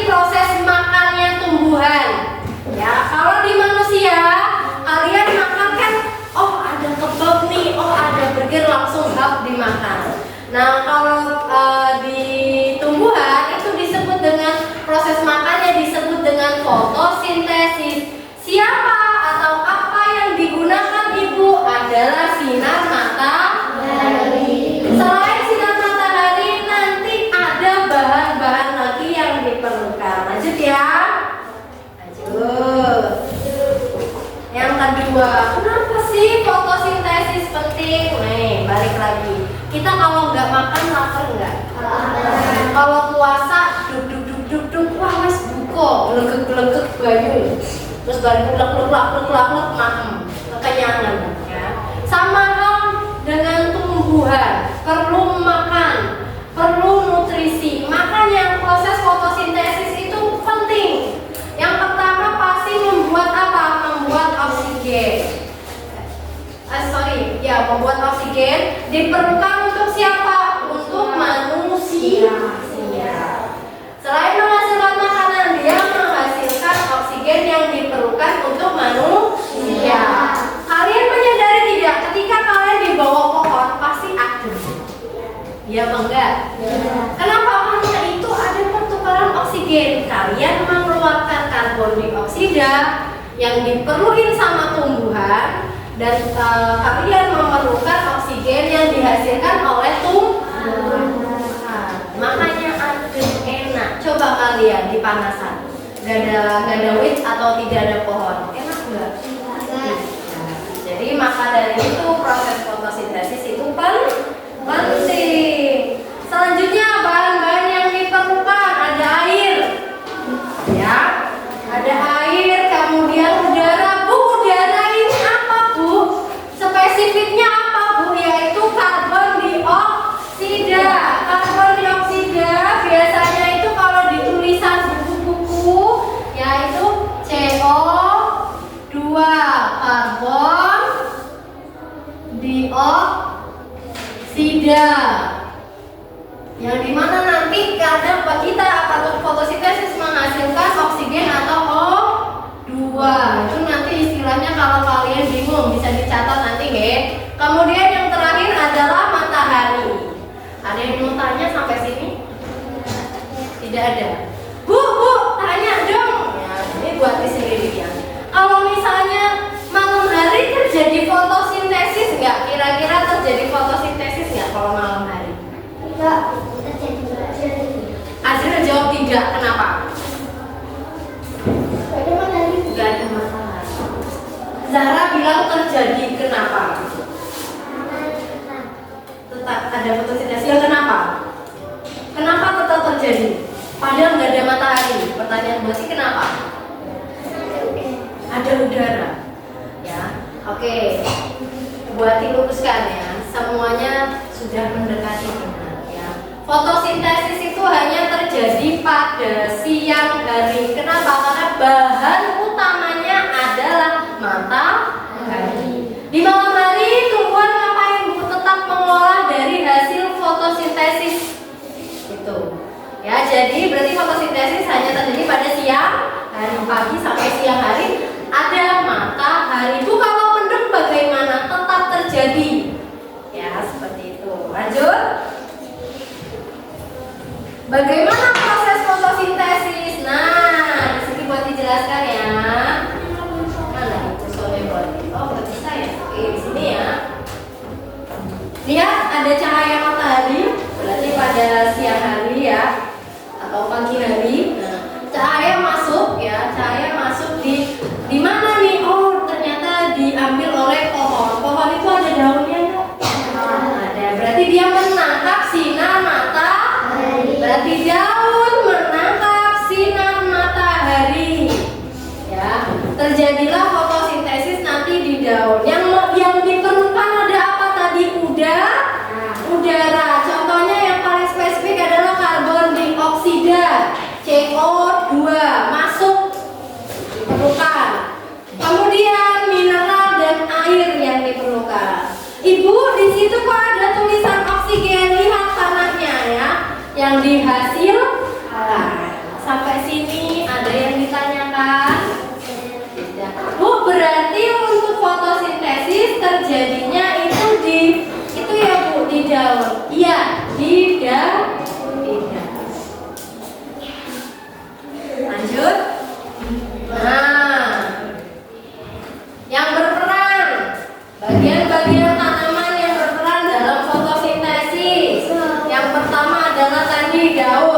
Proses makannya tumbuhan. Ya, kalau di manusia kalian kedua, kenapa sih fotosintesis penting? Nih, balik lagi. Kita kalau nggak makan lapar nggak? Kalau puasa, duk, wah wes buko, gelegek banyu, terus baru lek makan, kekenyangan, ya. Sama hal dengan tumbuhan, perlu makan, perlu nutrisi. Makanya proses fotosintesis itu penting. Yang pertama pasti membuat apa? Membuat oksigen. Membuat oksigen diperlukan untuk siapa? Untuk manusia. Selain menghasilkan makanan, dia menghasilkan oksigen yang diperlukan untuk manusia. Kalian menyadari tidak? Ketika kalian di bawah pohon pasti adem. Iya apa enggak? Kenapa? Karena itu ada pertukaran oksigen. Kalian mengeluarkan karbon dioksida yang diperlukan sama tumbuhan, dan kalian memerlukan oksigen yang dihasilkan oleh tumbuhan. Makanya adem, enak. Coba kalian di panasan, gak ada wind atau tidak ada pohon, enak nggak? Jadi maka dari itu proses fotosintesis itu penting. Selanjutnya bahan-bahan yang diperlukan ada air, ya, ada air, kemudian udara. Bu, udara ini apa bu? Spesifiknya apa bu? Yaitu karbon dioksida. Karbon dioksida biasanya itu kalau di tulisan buku-buku yaitu CO2, karbon dioksida, yang dimana nanti kadang kita akan fotosintesis menghasilkan oksigen atau O2. Itu nanti istilahnya kalau kalian bingung bisa dicatat nanti ya. Kemudian yang terakhir adalah matahari. Ada yang mau tanya sampai sini? Tidak ada. Bu, tanya dong. Ya, ini buat di sendiri ya. Kalau misalnya malam hari terjadi fotosintesis nggak? Kira-kira terjadi fotosintesis nggak kalau malam hari? Tidak terjadi. Azril jawab tidak. Kenapa? Nggak ada masalah. Zahra bilang terjadi. Kenapa? Tetap ada fotosintesis. Ya kenapa? Kenapa tetap terjadi? Padahal nggak ada matahari. Pertanyaan berarti kenapa? Ada udara. Ya, oke. Buat diluruskan ya. Semuanya sudah mendekati benar ya. Fotosintesis itu hanya terjadi pada siang hari. Kenapa? Karena bahan utamanya adalah matahari. Di malam hari tumbuhan ngapain bu? Tetap mengolah dari hasil fotosintesis itu. Ya, jadi berarti fotosintesis hanya terjadi pada siang hari, pagi sampai siang hari ada matahari. Bu, kalau mendung bagaimana? Tetap terjadi. Ya, seperti itu. Lanjut. Bagaimana proses fotosintesis? Nah, di sini buat dijelaskan ya. Mana itu soalnya buat? Oh, berarti saya. Oke, di sini ya. Lihat ada cahaya matahari, berarti pada siang hari ya, atau pagi hari. Nah, cahaya masuk ya, cahaya masuk di mana nih? Oh, ternyata diambil oleh pohon. Pohon itu ada daunnya nggak? Ada. Berarti dia menangkap sinar matahari. Berarti daun menangkap sinar matahari. Ya, terjadilah fotosintesis nanti di daun. Yang diperlukan ada apa tadi? Udara. Contohnya yang paling spesifik adalah karbon dioksida, CO2 masuk diperlukan. Kemudian mineral dan air yang diperlukan. Ibu, di situ kok ada tulisan oksigen, lihat tanahnya ya, yang dihasilkan. Sampai sini ada yang ditanyakan? Tidak. Bu, berarti untuk fotosintesis terjadinya itu ya Bu, di daun. Iya, di daun. Lanjut. Nah, yang berperan, bagian-bagian tanaman yang berperan dalam fotosintesis. Yang pertama adalah tadi daun.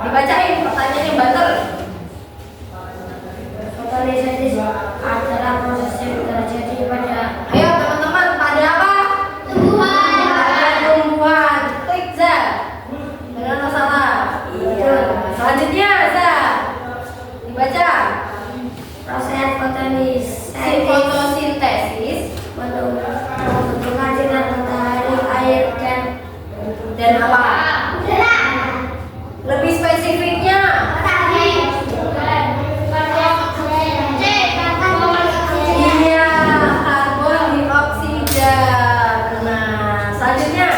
Dibacain pertanyaan yang banter. Fotosintesis adalah proses yang terjadi pada Ayo teman-teman, pada apa? tumbuhan. Pada tumbuhan. Klik Za. Benar atau salah? Iya. Selanjutnya Za. Dibaca. Proses fotosintesis Fotosintesis membentukkan sinar matahari, air, dan apa? Lebih spesifiknya. Iya, karbon dioksida. Nah, selanjutnya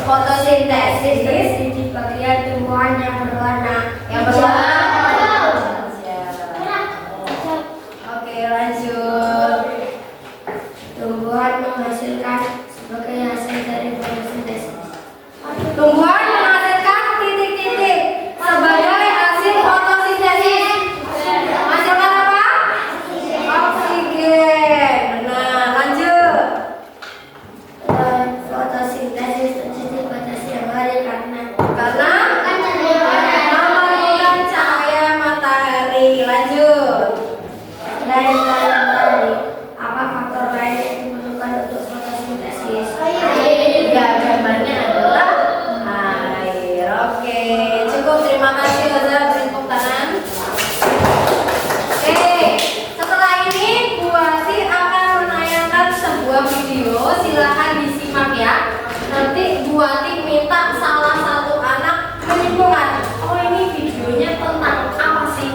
fotosintesis di bagian tumbuhan yang berwarna yang berwarna. Oke, lanjut. tumbuhan menghasilkan sebagai hasil dari fotosintesis. Tumbuhan menghasilkan titik-titik sebagai hasil fotosintesis. Menghasilkan apa? Oksigen. Nah, lanjut. Fotosintesis terjadi pada siang hari karena memerlukan cahaya matahari. Lanjut. selain cahaya matahari, apa faktor lain yang dibutuhkan untuk fotosintesis? Ya, gambarnya adalah air. Oke, cukup. Terima kasih Oza. Beri tepuk tangan. Oke, setelah ini Bu Wati akan menayangkan sebuah video. Silahkan disimak ya. Nanti Bu Wati minta salah satu anak menyimpulkan. Oh, ini videonya tentang apa sih?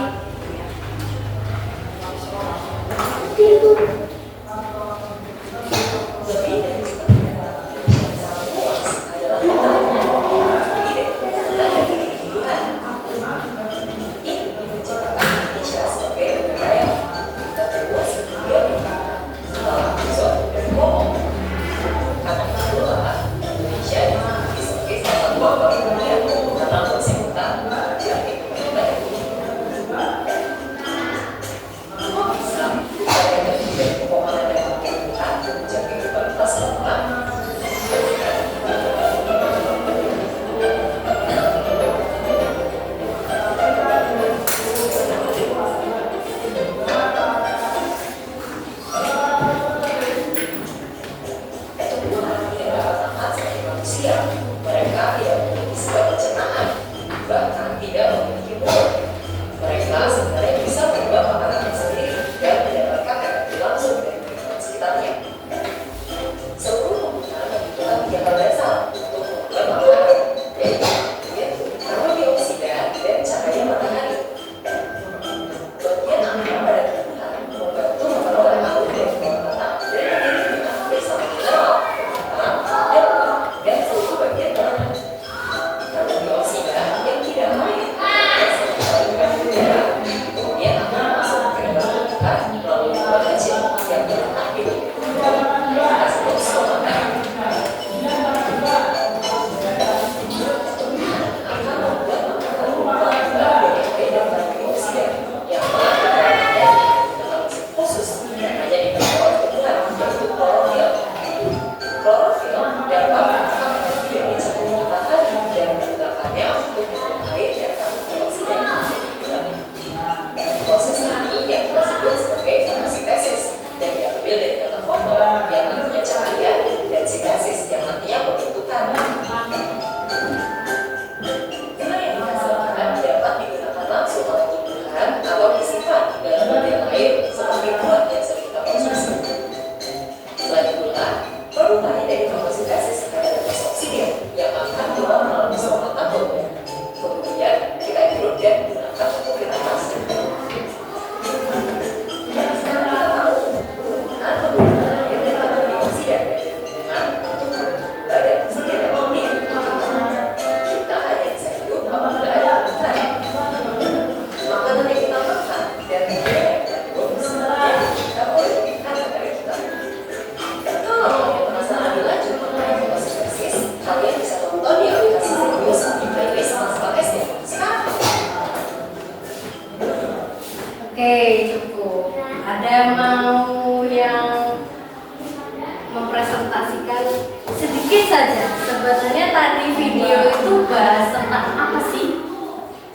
sedikit saja. Sebenarnya tadi video itu bahas tentang apa sih?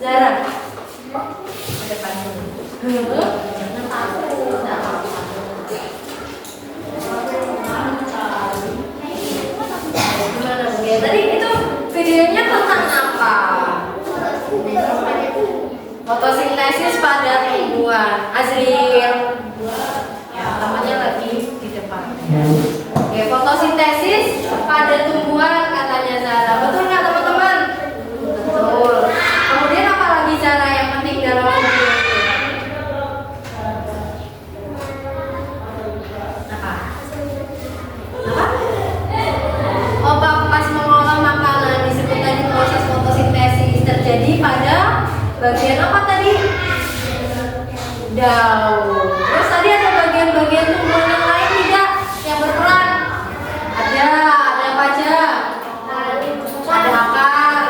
Zara? Ke depan dulu. Jangan takut. Tidak apa-apa. Gimana Bu? Tadi itu videonya tentang apa? Fotosintesis pada tumbuhan. Azril, ya namanya lagi di depan. Oke, fotosintesis pada tumbuhan katanya Zara. Betul nggak teman-teman? Betul. Kemudian apa lagi Zara yang penting dalam video ini? Apa? Apa? Oh, pas mengolah makanan disebut tadi proses fotosintesis terjadi pada bagian apa tadi? Daun. Terus tadi ada bagian-bagian tumbuhan yang lain tidak yang berperan? Ada apa aja? Ada akar,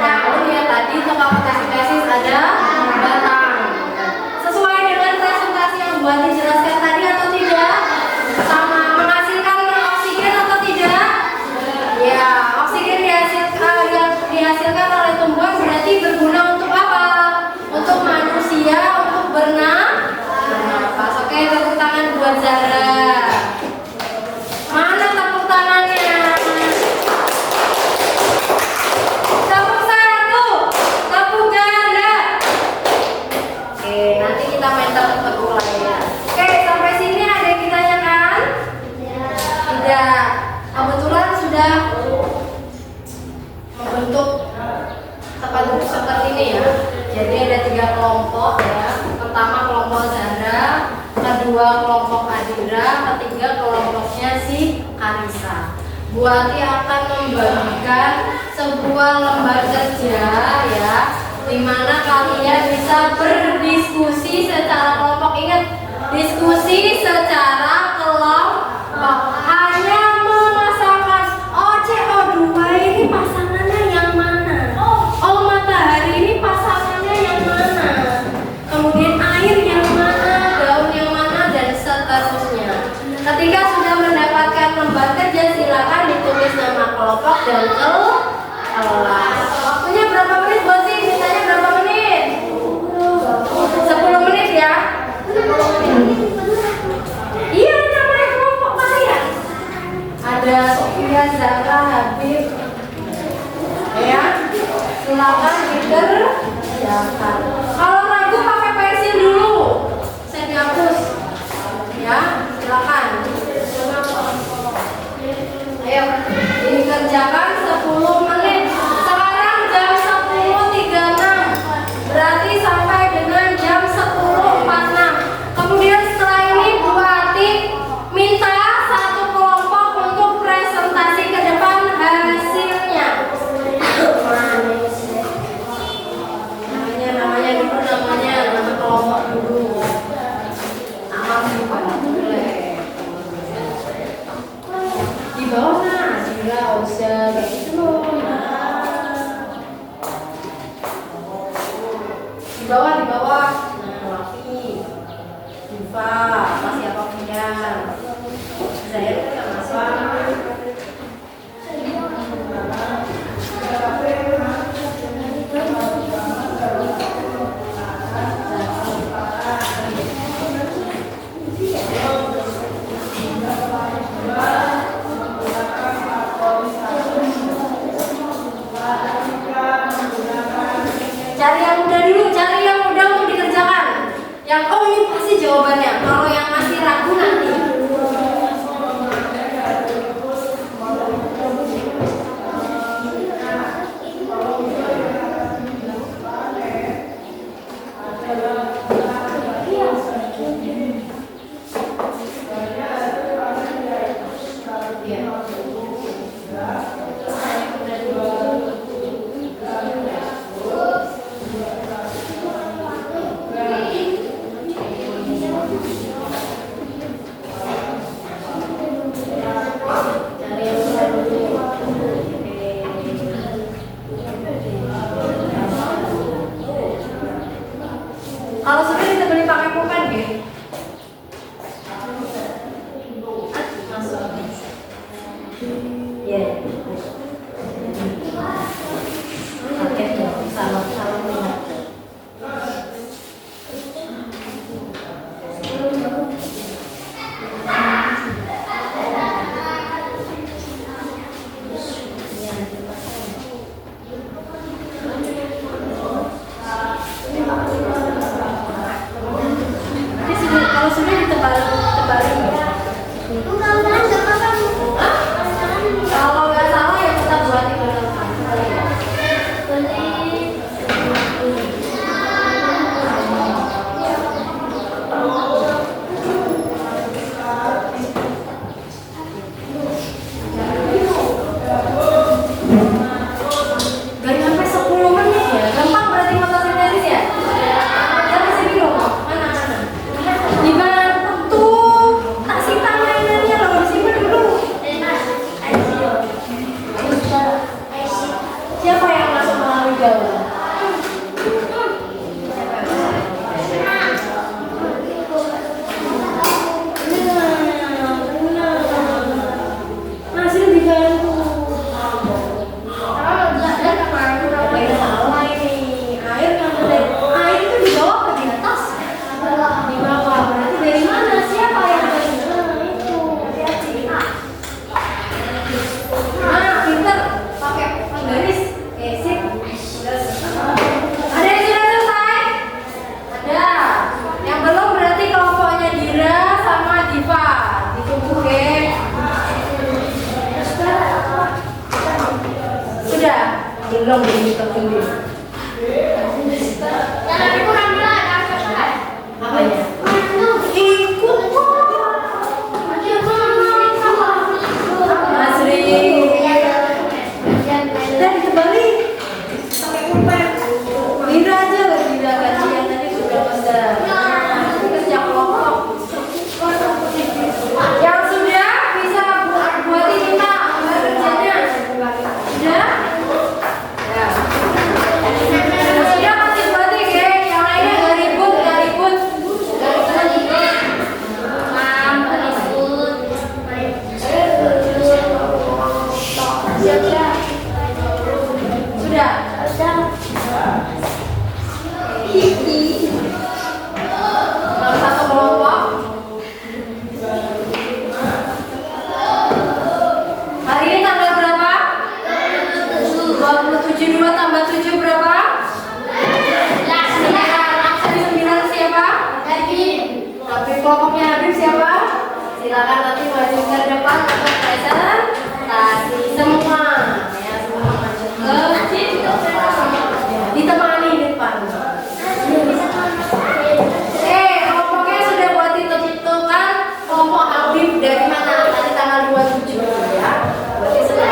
daun ya tadi untuk fotosintesis, ada batang. Sesuai dengan presentasi yang buat dijelaskan tadi atau tidak? Sama menghasilkan oksigen atau tidak? Ya, oksigen dihasilkan oleh tumbuhan berarti berguna untuk apa? Untuk manusia, untuk bernapas. Oke, tepuk tangan buat Zara. Mana tepuk tangannya? Tepuk satu, tepuk ganda. Oke, nanti kita main tepuk-tepuk lagi ya. Oke, sampai sini ada yang ditanyakan? Tidak. Kebetulan sudah membentuk tempat duduk seperti ini ya. Jadi ada 3 kelompok ya. Pertama kelompok Zara, kedua kelompok Adira, ketiga kelompoknya si Karisa. Bu Ati akan membagikan sebuah lembar kerja ya, di mana kalian bisa berdiskusi secara kelompok. Ingat, diskusi secara kelompok. Hanya memasangkan CO2 ini pasangannya yang mana? Oh, matahari ini pasangannya yang mana? Kemudian air yang mana? Daun yang mana? Dan seterusnya. Ketika sudah mendapatkan lembar kerja, silakan ditulis nama kelompok dan kelas. Waktunya berapa menit, Bosi? Mintanya berapa menit? 10 menit ya? 10 menit. Iya, namanya kelompok kalian. Ada Sofia, Zara, Habib. Ya, silakan dikerjakan. Kalau ragu pakai pensil dulu. Saya dihapus. Ya, silakan. Ayo, dikerjakan 10 menit. Sekarang jam 10.36. Berarti sampai dengan jam 10.46. Kemudian setelah ini Bu Ati minta satu kelompok untuk presentasi ke depan hasilnya. Namanya dulu, nama kelompok dulu. Nama bukan boleh. Di bawah nah, Adira, Oza, kayak gitu loh. Di bawah. Nah, Wafi, Diva, masih apa punya? Zahir kan masuk. Cari yang mudah dulu, cari yang mudah untuk dikerjakan. Yang oh ini pasti jawabannya. Kalau yang masih ragu nanti. Kalau sudah kita beli pakai pulpen gitu. Masuk. Ya. belum ini terkunci. Jangan kurang lah, jangan selesai. Apanya? Ikut kok. Asri. Dan kembali pakai pulpen. Bira aja loh, Bira gaji yang tadi sudah pesan. Kerja kelompok. Yang sudah bisa buatin kita kerjanya. Sudah? Ya. Sudah pasti buatin ya. Yang lainnya nggak ribut, nggak ribut. Sudah. Dalam satu kelompok. Hari ini tanggal berapa? 27. 2 tambah 7 berapa? 9. Absen 9 siapa? Tapi kelompoknya Habib siapa? Silakan nanti maju ke depan untuk presentasi semua. Ya, semua maju ke depan. Ditemani di depan. Kelompoknya sudah buat ditentukan kelompok Habib dari mana? Tadi tanggal 27 ya. Berarti sudah.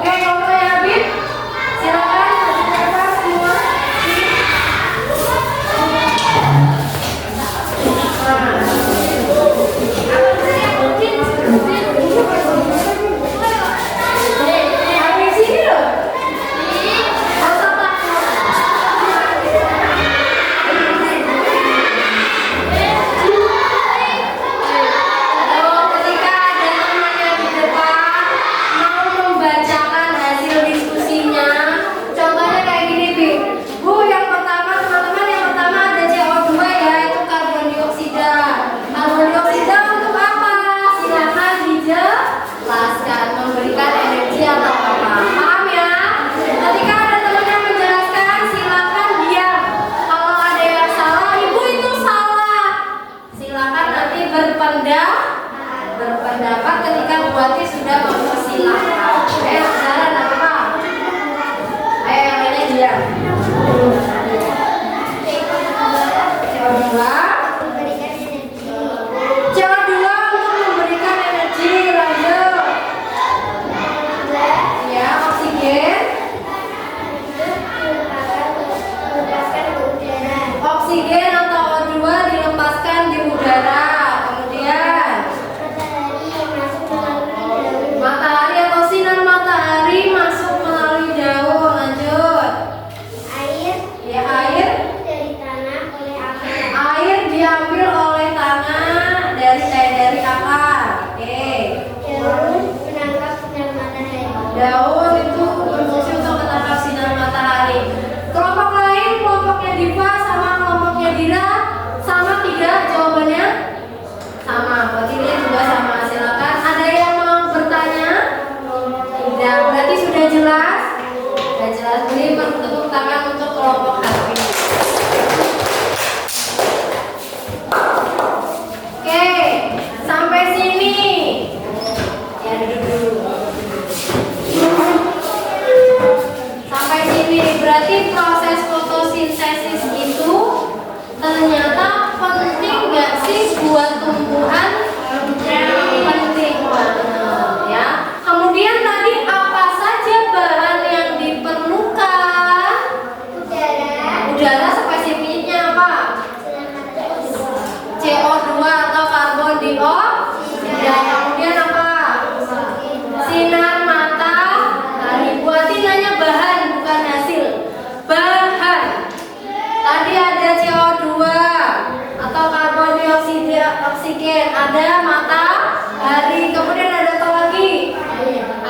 Oke, kelompoknya Habib. Silakan maju ke depan semua. Habib sini loh. Ketika ada temannya di depan mau membacakan hasil diskusinya, contohnya kayak gini, Bi. Bu, yang pertama teman-teman, yang pertama ada CO2 ya, itu karbon dioksida. Karbon dioksida untuk apa? Silakan dijelaskan, memberikan energi atau apa. Paham ya? Ketika ada teman yang menjelaskan, silakan diam. Kalau ada yang salah, ibu itu salah. Silakan nanti berpendapat ketika buati sudah mempersilahkan. Ayo, saudara, apa? Ayo yang lainnya diam. CO2 untuk memberikan energi. Lanjut. Ya, oksigen. Oksigen atau O2 dilepaskan di udara. Kemudian matahari atau sinar matahari masuk melalui daun. Lanjut. Ya, air. Air diambil oleh tanah dari akar. Oke. Daun itu berfungsi untuk menangkap sinar matahari. Kelompok lain, kelompoknya Diva sama kelompoknya Dira sama tidak jawabannya? Sama, berarti dia juga sama. Silakan. Ada yang mau bertanya? Tidak, berarti sudah jelas? Sudah jelas. Beri tepuk tangan untuk kelompok Habib. Oke, sampai sini. Ya, duduk dulu. Sampai sini berarti proses fotosintesis itu ternyata penting nggak sih buat tumbuhan? Penting banget ya. Kemudian tadi apa saja bahan yang diperlukan? Udara spesifiknya apa? CO2 atau karbon dioksida. Kemudian apa? Sinar matahari. Buatin nanya bahan bukan hasil. Bahan. Tadi ada CO2 atau karbon dioksida, oksigen, ada matahari. Kemudian ada apa lagi?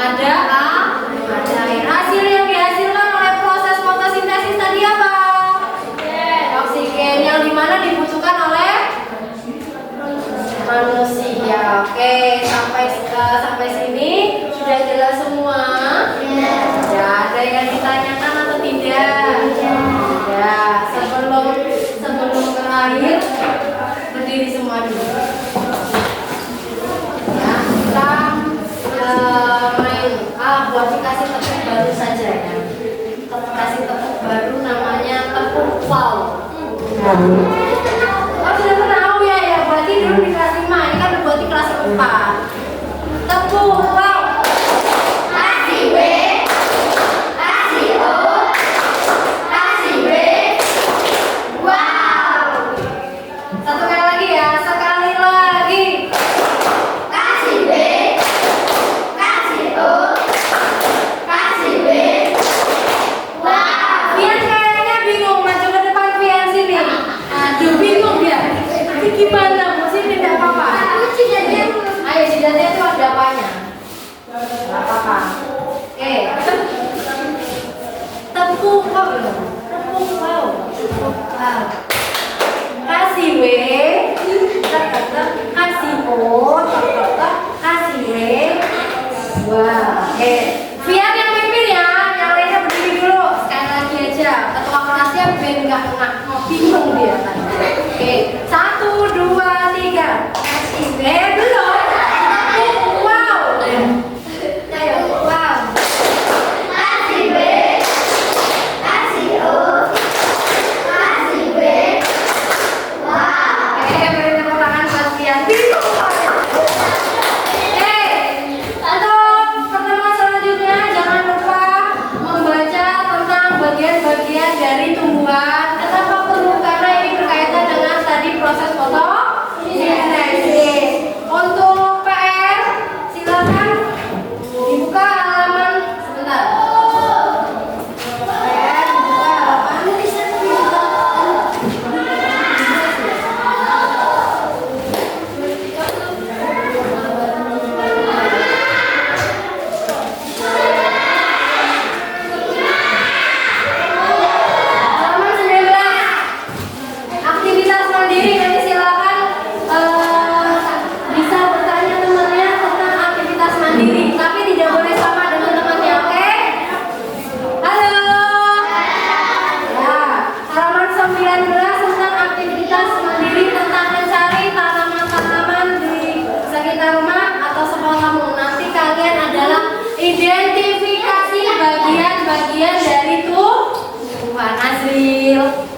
Ada air. Hasil yang dihasilkan oleh proses fotosintesis tadi apa? Oksigen yang dimana dibutuhkan oleh manusia. Oke, sampai sini sudah jelas semua. Ya, ada yang ditanyakan atau tidak? Ya, sebelum berakhir berdiri semua dulu. dikasih tepuk baru saja ya. Kasih tepuk baru namanya tepuk wow. Oh sudah tahu ya, berarti dulu di kelas 5, ini kan buat di kelas 4. Tepuk wow. Kasih W, kasih O, kasih W, wow. Satu kali lagi ya, sekali lagi. Kasih W, kasih O, kasih W, wow. Biar kayaknya bingung, maju ke depan Pian sini. Aduh bingung dia. Tapi gimana Bu? Sini tidak apa-apa. Ayo jidatnya itu ada apanya? Tidak apa-apa. Oke. Tepuk wow. Tepuk wow. Tepuk wow. Kasih W. Kasih O. Kasih W. Wah. Oke. Biar yang pimpin ya. Yang lainnya berdiri dulu. Sekali lagi aja. Ketua kelasnya biar nggak kena bingung dia kan. Oke. 1, 2, 3. Kasih W belum. Tepuk wow. Ayo wow. Kasih W. Kasih O. Kasih W. Wow. Oke, beri tepuk tangan buat Pian. Bingung. Oke. Untuk pertemuan selanjutnya jangan lupa membaca tentang bagian-bagian dari tumbuhan. Kenapa perlu? Karena ini berkaitan dengan tadi proses fotosintesis. Untuk PR silakan dibuka halaman sebentar. PR dibuka halaman. Halaman 19. Aktivitas mandiri, nanti silakan bisa bertanya temannya tentang aktivitas mandiri, tapi tidak boleh sama dengan temannya, oke? Halo. Ya, halaman 19 tentang aktivitas mandiri, tentang mencari tanaman-tanaman di sekitar rumah atau sekolahmu. Nanti kalian adalah identifikasi bagian-bagian dari tumbuhan. Azril.